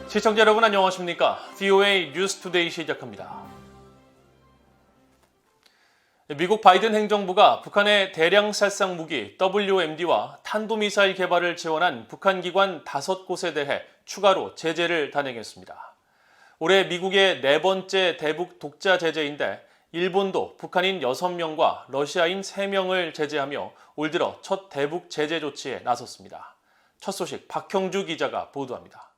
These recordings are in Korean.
시청자 여러분 안녕하십니까? VOA 뉴스투데이 시작합니다. 미국 바이든 행정부가 북한의 대량 살상 무기 WMD와 탄도미사일 개발을 지원한 북한 기관 5곳에 대해 추가로 제재를 단행했습니다. 올해 미국의 4번째 대북 독자 제재인데 일본도 북한인 6명과 러시아인 3명을 제재하며 올 들어 첫 대북 제재 조치에 나섰습니다. 첫 소식 박형주 기자가 보도합니다.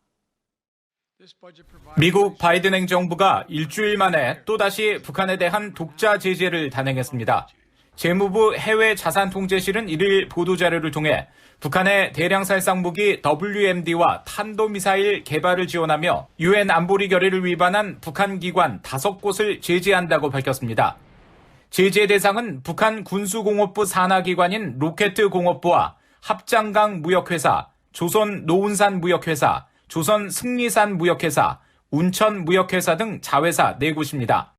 미국 바이든 행정부가 일주일 만에 또다시 북한에 대한 독자 제재를 단행했습니다. 재무부 해외자산통제실은 1일 보도자료를 통해 북한의 대량 살상 무기 WMD와 탄도미사일 개발을 지원하며 UN 안보리 결의를 위반한 북한 기관 5곳을 제재한다고 밝혔습니다. 제재 대상은 북한 군수공업부 산하기관인 로켓공업부와 합장강 무역회사, 조선 노운산 무역회사, 조선 승리산 무역회사, 운천 무역회사 등 자회사 4곳입니다.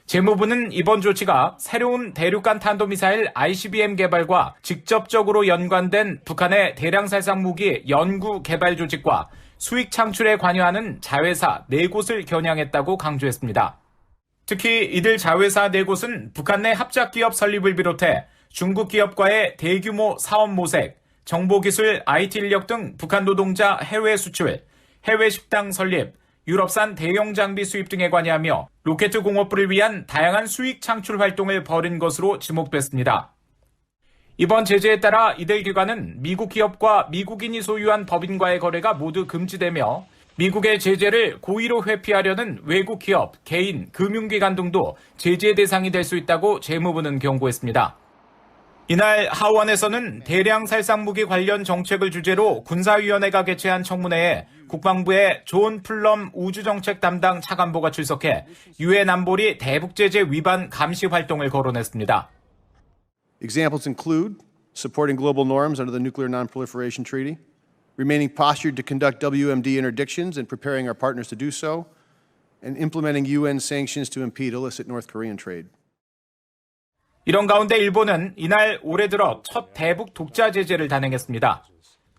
재무부는 이번 조치가 새로운 대륙간 탄도미사일 ICBM 개발과 직접적으로 연관된 북한의 대량 살상 무기 연구 개발 조직과 수익 창출에 관여하는 자회사 4곳을 겨냥했다고 강조했습니다. 특히 이들 자회사 4곳은 북한 내 합작기업 설립을 비롯해 중국 기업과의 대규모 사업 모색, 정보기술, IT 인력 등 북한 노동자 해외 수출, 해외 식당 설립, 유럽산 대형 장비 수입 등에 관여하며 로켓 공업부를 위한 다양한 수익 창출 활동을 벌인 것으로 지목됐습니다. 이번 제재에 따라 이들 기관은 미국 기업과 미국인이 소유한 법인과의 거래가 모두 금지되며 미국의 제재를 고의로 회피하려는 외국 기업, 개인, 금융기관 등도 제재 대상이 될 수 있다고 재무부는 경고했습니다. 이날 하원에서는 대량 살상 무기 관련 정책을 주제로 군사위원회가 개최한 청문회에 국방부의 존 플럼 우주정책 담당 차관보가 출석해 UN 안보리 대북제재 위반 감시 활동을 거론했습니다. Examples include supporting global norms under the Nuclear Non-Proliferation Treaty, remaining postured to conduct WMD interdictions and preparing our partners to do so, and implementing UN sanctions to impede illicit North Korean trade. 이런 가운데 일본은 이날 올해 들어 첫 대북 독자 제재를 단행했습니다.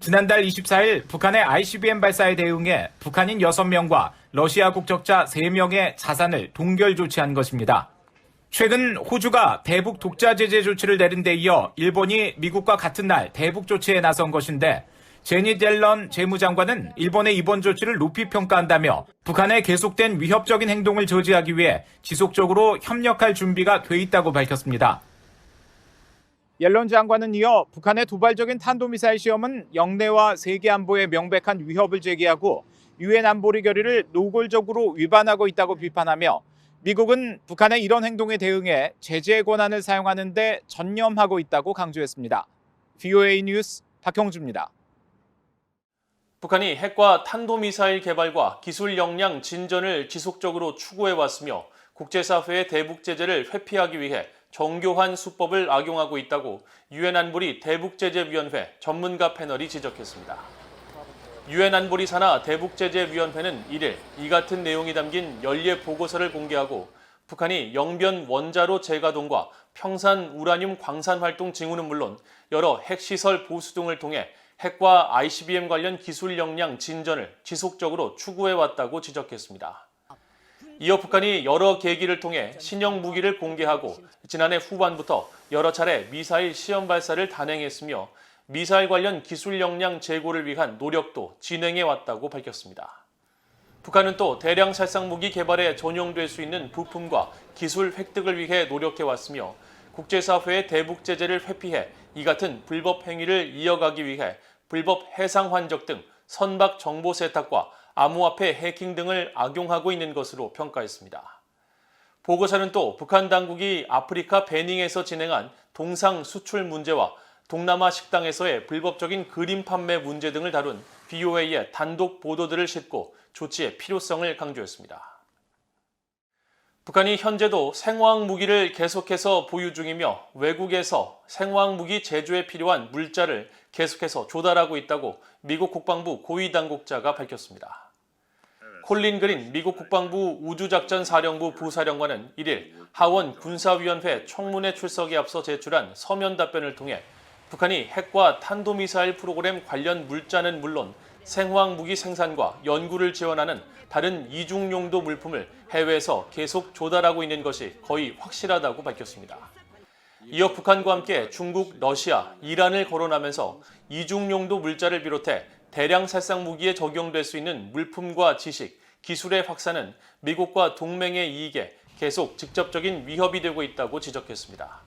지난달 24일 북한의 ICBM 발사에 대응해 북한인 6명과 러시아 국적자 3명의 자산을 동결 조치한 것입니다. 최근 호주가 대북 독자 제재 조치를 내린 데 이어 일본이 미국과 같은 날 대북 조치에 나선 것인데 제니 델런 재무장관은 일본의 이번 조치를 높이 평가한다며 북한의 계속된 위협적인 행동을 저지하기 위해 지속적으로 협력할 준비가 돼 있다고 밝혔습니다. 옐런 장관은 이어 북한의 도발적인 탄도미사일 시험은 영내와 세계 안보에 명백한 위협을 제기하고 UN 안보리 결의를 노골적으로 위반하고 있다고 비판하며 미국은 북한의 이런 행동에 대응해 제재 권한을 사용하는 데 전념하고 있다고 강조했습니다. VOA 뉴스 박형주입니다. 북한이 핵과 탄도미사일 개발과 기술 역량 진전을 지속적으로 추구해왔으며 국제사회의 대북 제재를 회피하기 위해 정교한 수법을 악용하고 있다고 UN 안보리 대북제재위원회 전문가 패널이 지적했습니다. UN 안보리 산하 대북제재위원회는 1일 이 같은 내용이 담긴 연례 보고서를 공개하고 북한이 영변 원자로 재가동과 평산 우라늄 광산 활동 징후는 물론 여러 핵시설 보수 등을 통해 핵과 ICBM 관련 기술 역량 진전을 지속적으로 추구해왔다고 지적했습니다. 이어 북한이 여러 계기를 통해 신형 무기를 공개하고 지난해 후반부터 여러 차례 미사일 시험 발사를 단행했으며 미사일 관련 기술 역량 제고를 위한 노력도 진행해왔다고 밝혔습니다. 북한은 또 대량 살상 무기 개발에 전용될 수 있는 부품과 기술 획득을 위해 노력해왔으며 국제사회의 대북 제재를 회피해 이 같은 불법 행위를 이어가기 위해 불법 해상 환적 등 선박 정보 세탁과 암호화폐 해킹 등을 악용하고 있는 것으로 평가했습니다. 보고서는 또 북한 당국이 아프리카 베닝에서 진행한 동상 수출 문제와 동남아 식당에서의 불법적인 그림 판매 문제 등을 다룬 VOA의 단독 보도들을 싣고 조치의 필요성을 강조했습니다. 북한이 현재도 생화학 무기를 계속해서 보유 중이며 외국에서 생화학 무기 제조에 필요한 물자를 계속해서 조달하고 있다고 미국 국방부 고위 당국자가 밝혔습니다. 콜린 그린 미국 국방부 우주작전사령부 부사령관은 1일 하원 군사위원회 청문회 출석에 앞서 제출한 서면 답변을 통해 북한이 핵과 탄도미사일 프로그램 관련 물자는 물론 생화학 무기 생산과 연구를 지원하는 다른 이중용도 물품을 해외에서 계속 조달하고 있는 것이 거의 확실하다고 밝혔습니다. 이어 북한과 함께 중국, 러시아, 이란을 거론하면서 이중용도 물자를 비롯해 대량 살상 무기에 적용될 수 있는 물품과 지식, 기술의 확산은 미국과 동맹의 이익에 계속 직접적인 위협이 되고 있다고 지적했습니다.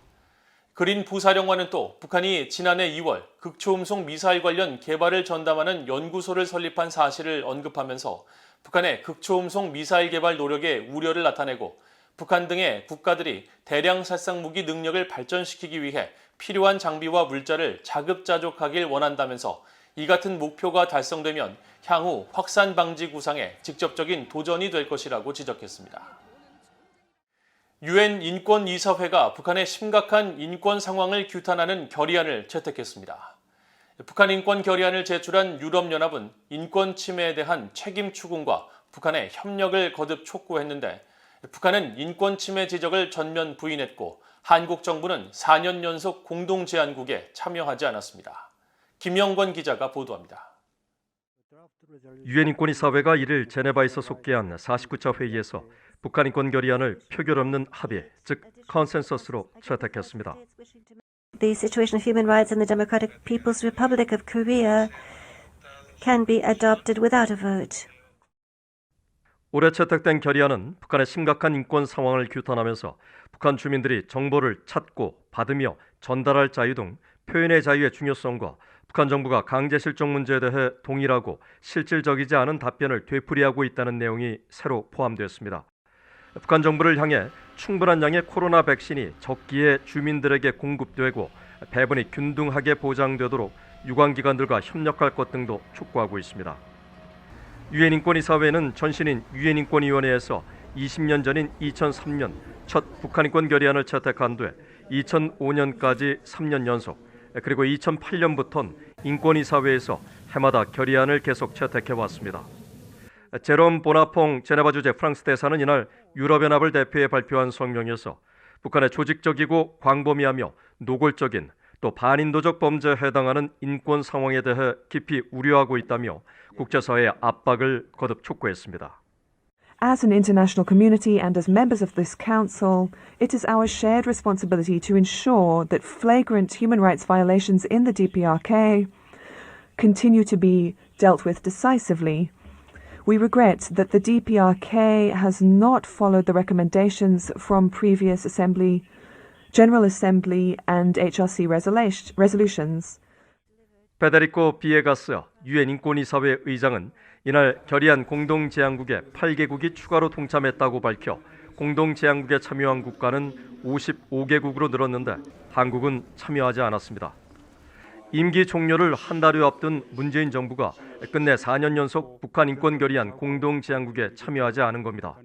그린 부사령관은 또 북한이 지난해 2월 극초음속 미사일 관련 개발을 전담하는 연구소를 설립한 사실을 언급하면서 북한의 극초음속 미사일 개발 노력에 우려를 나타내고 북한 등의 국가들이 대량 살상 무기 능력을 발전시키기 위해 필요한 장비와 물자를 자급자족하길 원한다면서 이 같은 목표가 달성되면 향후 확산 방지 구상에 직접적인 도전이 될 것이라고 지적했습니다. 유엔 인권이사회가 북한의 심각한 인권 상황을 규탄하는 결의안을 채택했습니다. 북한 인권 결의안을 제출한 유럽연합은 인권 침해에 대한 책임 추궁과 북한의 협력을 거듭 촉구했는데 북한은 인권 침해 지적을 전면 부인했고 한국 정부는 4년 연속 공동 제안국에 참여하지 않았습니다. 김영권 기자가 보도합니다. 유엔 인권이사회가 이를 제네바에서 속개한 49차 회의에서 북한 인권 결의안을 표결 없는 합의, 즉 컨센서스로 채택했습니다. The situation of human rights in the Democratic People's Republic of Korea can be adopted without a vote. 올해 채택된 결의안은 북한의 심각한 인권 상황을 규탄하면서 북한 주민들이 정보를 찾고 받으며 전달할 자유 등 표현의 자유의 중요성과 북한 정부가 강제 실종 문제에 대해 동일하고 실질적이지 않은 답변을 되풀이하고 있다는 내용이 새로 포함되었습니다. 북한 정부를 향해 충분한 양의 코로나 백신이 적기에 주민들에게 공급되고 배분이 균등하게 보장되도록 유관기관들과 협력할 것 등도 촉구하고 있습니다. 유엔 인권이사회는 전신인 유엔 인권위원회에서 20년 전인 2003년 첫 북한 인권 결의안을 채택한 뒤 2005년까지 3년 연속, 그리고 2008년부터는 인권이사회에서 해마다 결의안을 계속 채택해 왔습니다. 제롬 보나퐁 제네바 주재 프랑스 대사는 이날 유럽연합을 대표해 발표한 성명에서 북한의 조직적이고 광범위하며 노골적인 또 반인도적 범죄에 해당하는 인권 상황에 대해 깊이 우려하고 있다며 국제사회의 압박을 거듭 촉구했습니다. As an international community and as members of this council, it is our shared responsibility to ensure that flagrant human rights violations in the DPRK continue to be dealt with decisively. We regret that the DPRK has not followed the recommendations from previous General Assembly and HRC resolutions. 페데리코 비에가스 유엔 인권이사회 의장은 이날 결의안 공동 제안국에 8개국이 추가로 동참했다고 밝혀 공동 제안국에 참여한 국가는 55개국으로 늘었는데 한국은 참여하지 않았습니다. 임기 종료를 한 달여 앞둔 문재인 정부가 끝내 4년 연속 북한 인권 결의안 공동 제안국에 참여하지 않은 겁니다.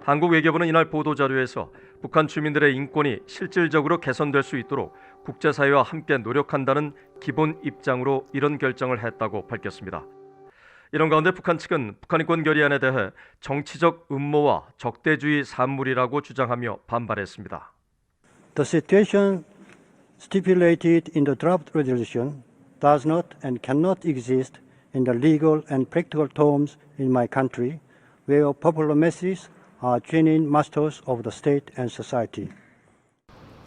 한국 외교부는 이날 보도자료에서 북한 주민들의 인권이 실질적으로 개선될 수 있도록 국제사회와 함께 노력한다는 기본 입장으로 이런 결정을 했다고 밝혔습니다. 이런 가운데 북한 측은 북한 인권 결의안에 대해 정치적 음모와 적대주의 산물이라고 주장하며 반발했습니다. The situation stipulated in the draft resolution does not and cannot exist in the legal and practical terms in my country, where popular masses are genuine masters of the state and society.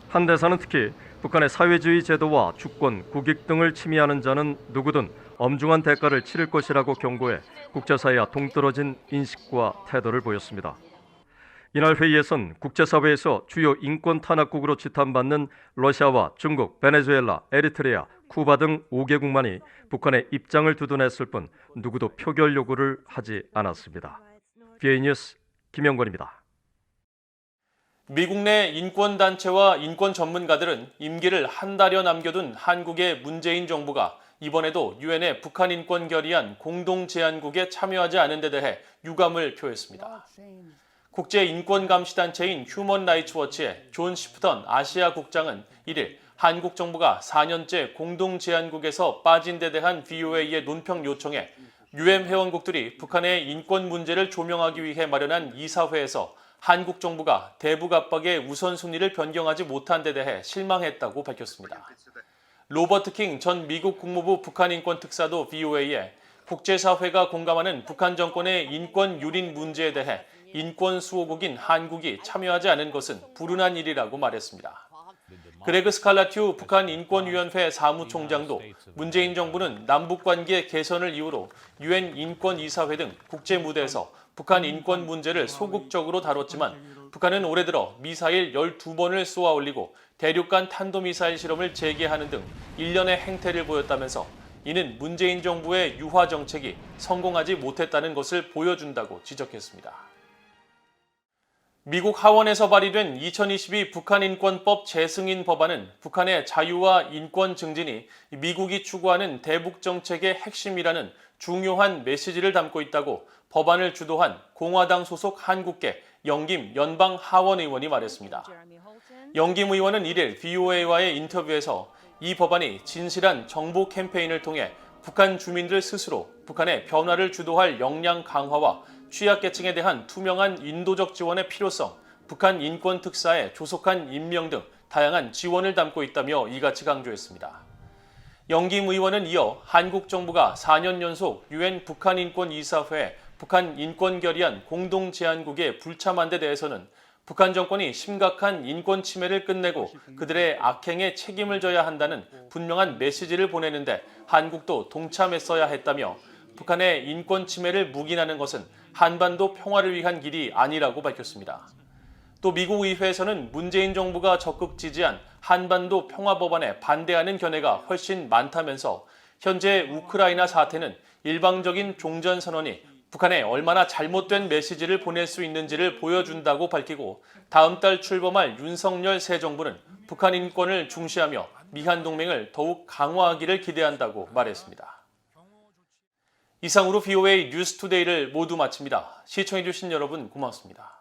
한 대사는 특히 북한의 사회주의 제도와 주권, 국익 등을 침해하는 자는 누구든 엄중한 대가를 치를 것이라고 경고해 국제사회와 동떨어진 인식과 태도를 보였습니다. 이날 회의에선 국제사회에서 주요 인권 탄압국으로 지탄받는 러시아와 중국, 베네수엘라, 에리트레아, 쿠바 등 5개국만이 북한의 입장을 두둔했을 뿐 누구도 표결 요구를 하지 않았습니다. BA 뉴스 김영권입니다. 미국 내 인권단체와 인권 전문가들은 임기를 한 달여 남겨둔 한국의 문재인 정부가 이번에도 유엔의 북한 인권 결의안 공동 제안국에 참여하지 않은 데 대해 유감을 표했습니다. 국제인권감시단체인 휴먼라이츠워치의 존 시프턴 아시아 국장은 1일 한국 정부가 4년째 공동 제안국에서 빠진 데 대한 VOA의 논평 요청에 유엔 회원국들이 북한의 인권 문제를 조명하기 위해 마련한 이사회에서 한국 정부가 대북 압박의 우선순위를 변경하지 못한 데 대해 실망했다고 밝혔습니다. 로버트 킹 전 미국 국무부 북한 인권 특사도 VOA에 국제사회가 공감하는 북한 정권의 인권 유린 문제에 대해 인권 수호국인 한국이 참여하지 않은 것은 불운한 일이라고 말했습니다. 그레그 스칼라튜 북한 인권위원회 사무총장도 문재인 정부는 남북관계 개선을 이유로 유엔 인권이사회 등 국제 무대에서 북한 인권 문제를 소극적으로 다뤘지만 북한은 올해 들어 미사일 12번을 쏘아 올리고 대륙간 탄도미사일 실험을 재개하는 등 일련의 행태를 보였다면서 이는 문재인 정부의 유화 정책이 성공하지 못했다는 것을 보여준다고 지적했습니다. 미국 하원에서 발의된 2022 북한인권법 재승인 법안은 북한의 자유와 인권 증진이 미국이 추구하는 대북 정책의 핵심이라는 중요한 메시지를 담고 있다고 법안을 주도한 공화당 소속 한국계 영김 연방 하원 의원이 말했습니다. 영김 의원은 1일 VOA와의 인터뷰에서 이 법안이 진실한 정보 캠페인을 통해 북한 주민들 스스로 북한의 변화를 주도할 역량 강화와 취약계층에 대한 투명한 인도적 지원의 필요성, 북한 인권 특사의 조속한 임명 등 다양한 지원을 담고 있다며 이같이 강조했습니다. 영김 의원은 이어 한국 정부가 4년 연속 유엔 북한인권이사회 북한 인권 결의안 공동 제안국에 불참한 데 대해서는 북한 정권이 심각한 인권 침해를 끝내고 그들의 악행에 책임을 져야 한다는 분명한 메시지를 보내는데 한국도 동참했어야 했다며 북한의 인권 침해를 묵인하는 것은 한반도 평화를 위한 길이 아니라고 밝혔습니다. 또 미국 의회에서는 문재인 정부가 적극 지지한 한반도 평화법안에 반대하는 견해가 훨씬 많다면서 현재 우크라이나 사태는 일방적인 종전선언이 북한에 얼마나 잘못된 메시지를 보낼 수 있는지를 보여준다고 밝히고 다음 달 출범할 윤석열 새 정부는 북한 인권을 중시하며 미한 동맹을 더욱 강화하기를 기대한다고 말했습니다. 이상으로 VOA 뉴스투데이를 모두 마칩니다. 시청해주신 여러분 고맙습니다.